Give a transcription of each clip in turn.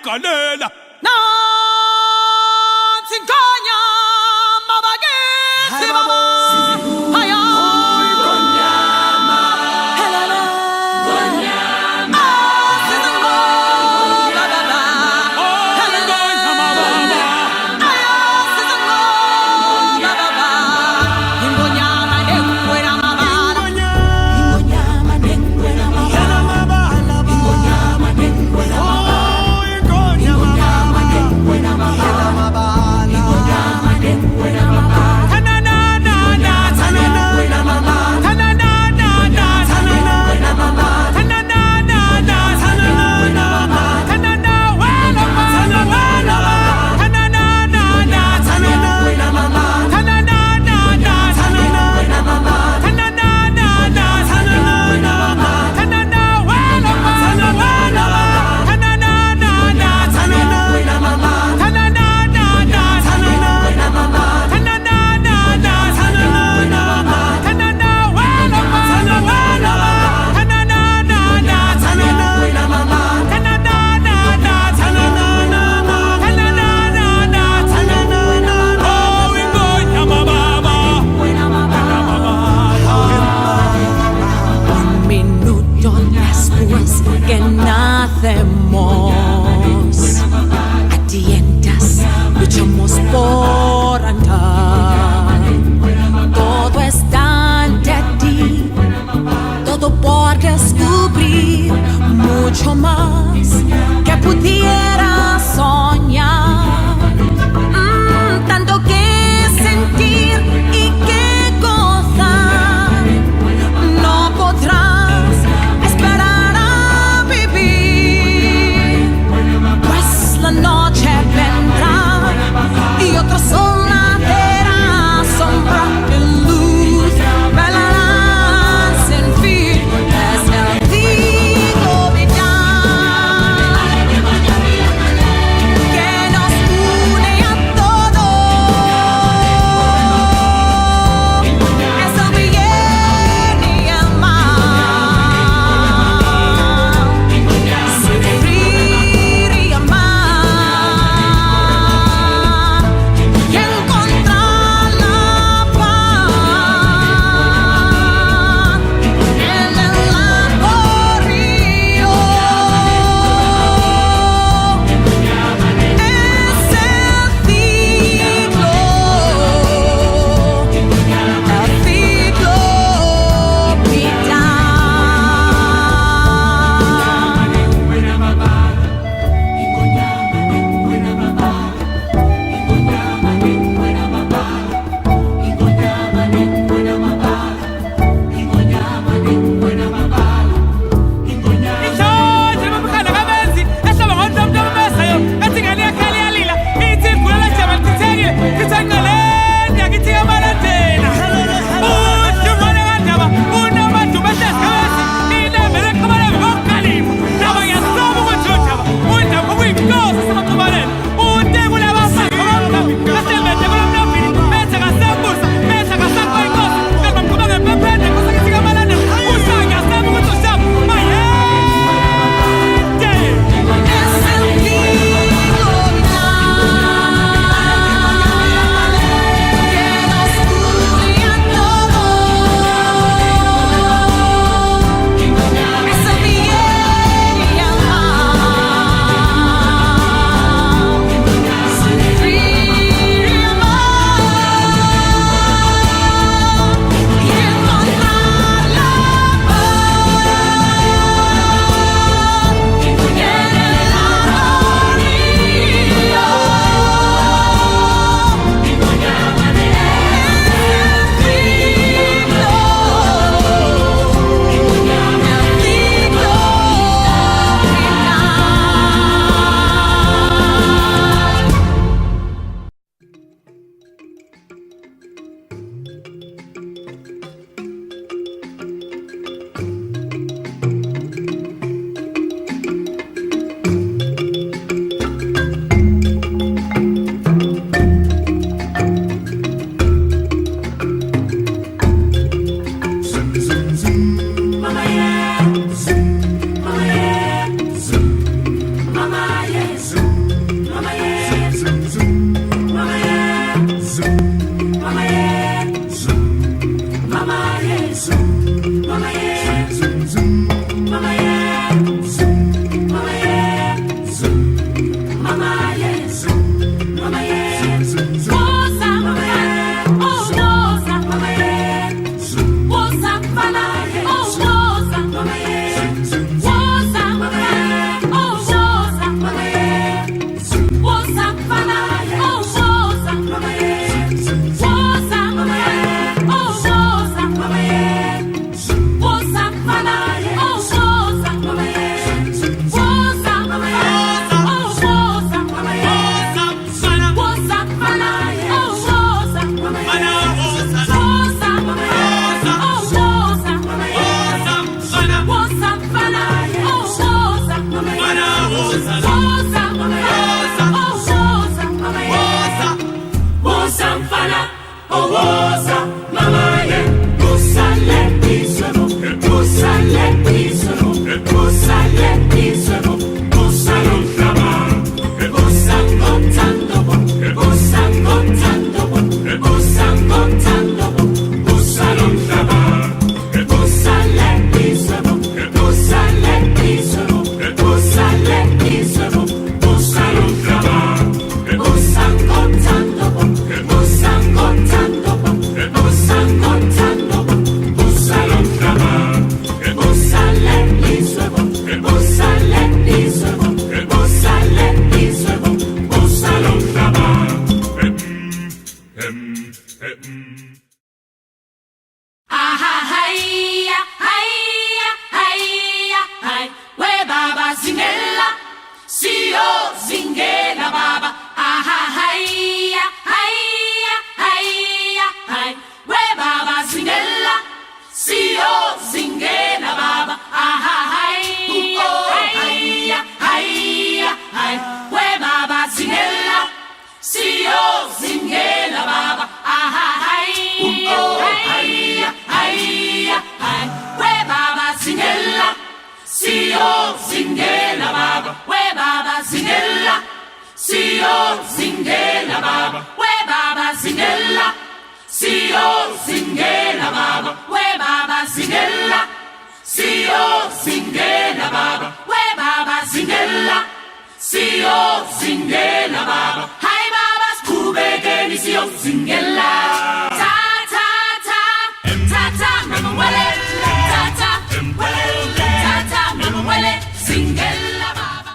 Kalela. Nansi nkanya mabageti baba. Haya. Helala. Gonyama. Sinango baba. Helala. Aya sinango baba. Ingonyama nekwera mabala. Ingonyama nekwera mabala. Ingonyama nekwera mabala. Que nacemos a tientas, luchamos por andar. Todo está ante ti, todo por descubrir, mucho más que pudiera soñar. Tanto que sentir y que gozar, no podrás esperar a vivir, pues la noche vendrá y otro sol nacerá, sombra y luz velarán sin fin, es el digo vital. baba, aha, hiya, hiya, hiya, hi. We baba zingela, siyo zingela baba, aha, hiya, hiya, hiya, hi. We baba zingela, siyo zingela baba, aha, hiya, hiya, hiya, hi. We baba zingela, siyo zingela baba, we baba zingela, siyo zingela baba, we baba zingela, siyo zingela baba, we baba zingela, siyo zingela baba, we baba zingela, siyo zingela baba. Hi baba, skubegeni siyo zingela. Ta ta ta, ta ta mama wale, ta ta wale, ta ta mama wale, zingela baba.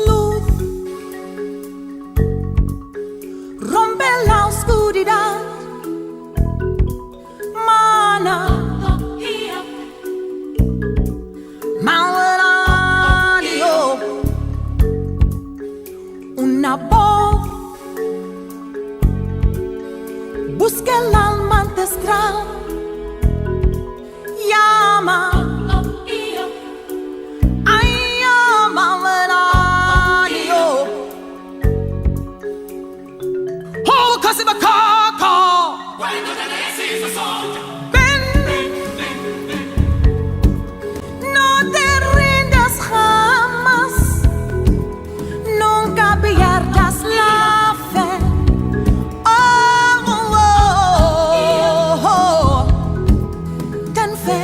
Luz rompe la oscuridad, mana Mauranio, una voz busca el alma ancestral, llama. No te rindas jamás, nunca pierdas la fe. Oh, oh, oh, oh. Ten fe.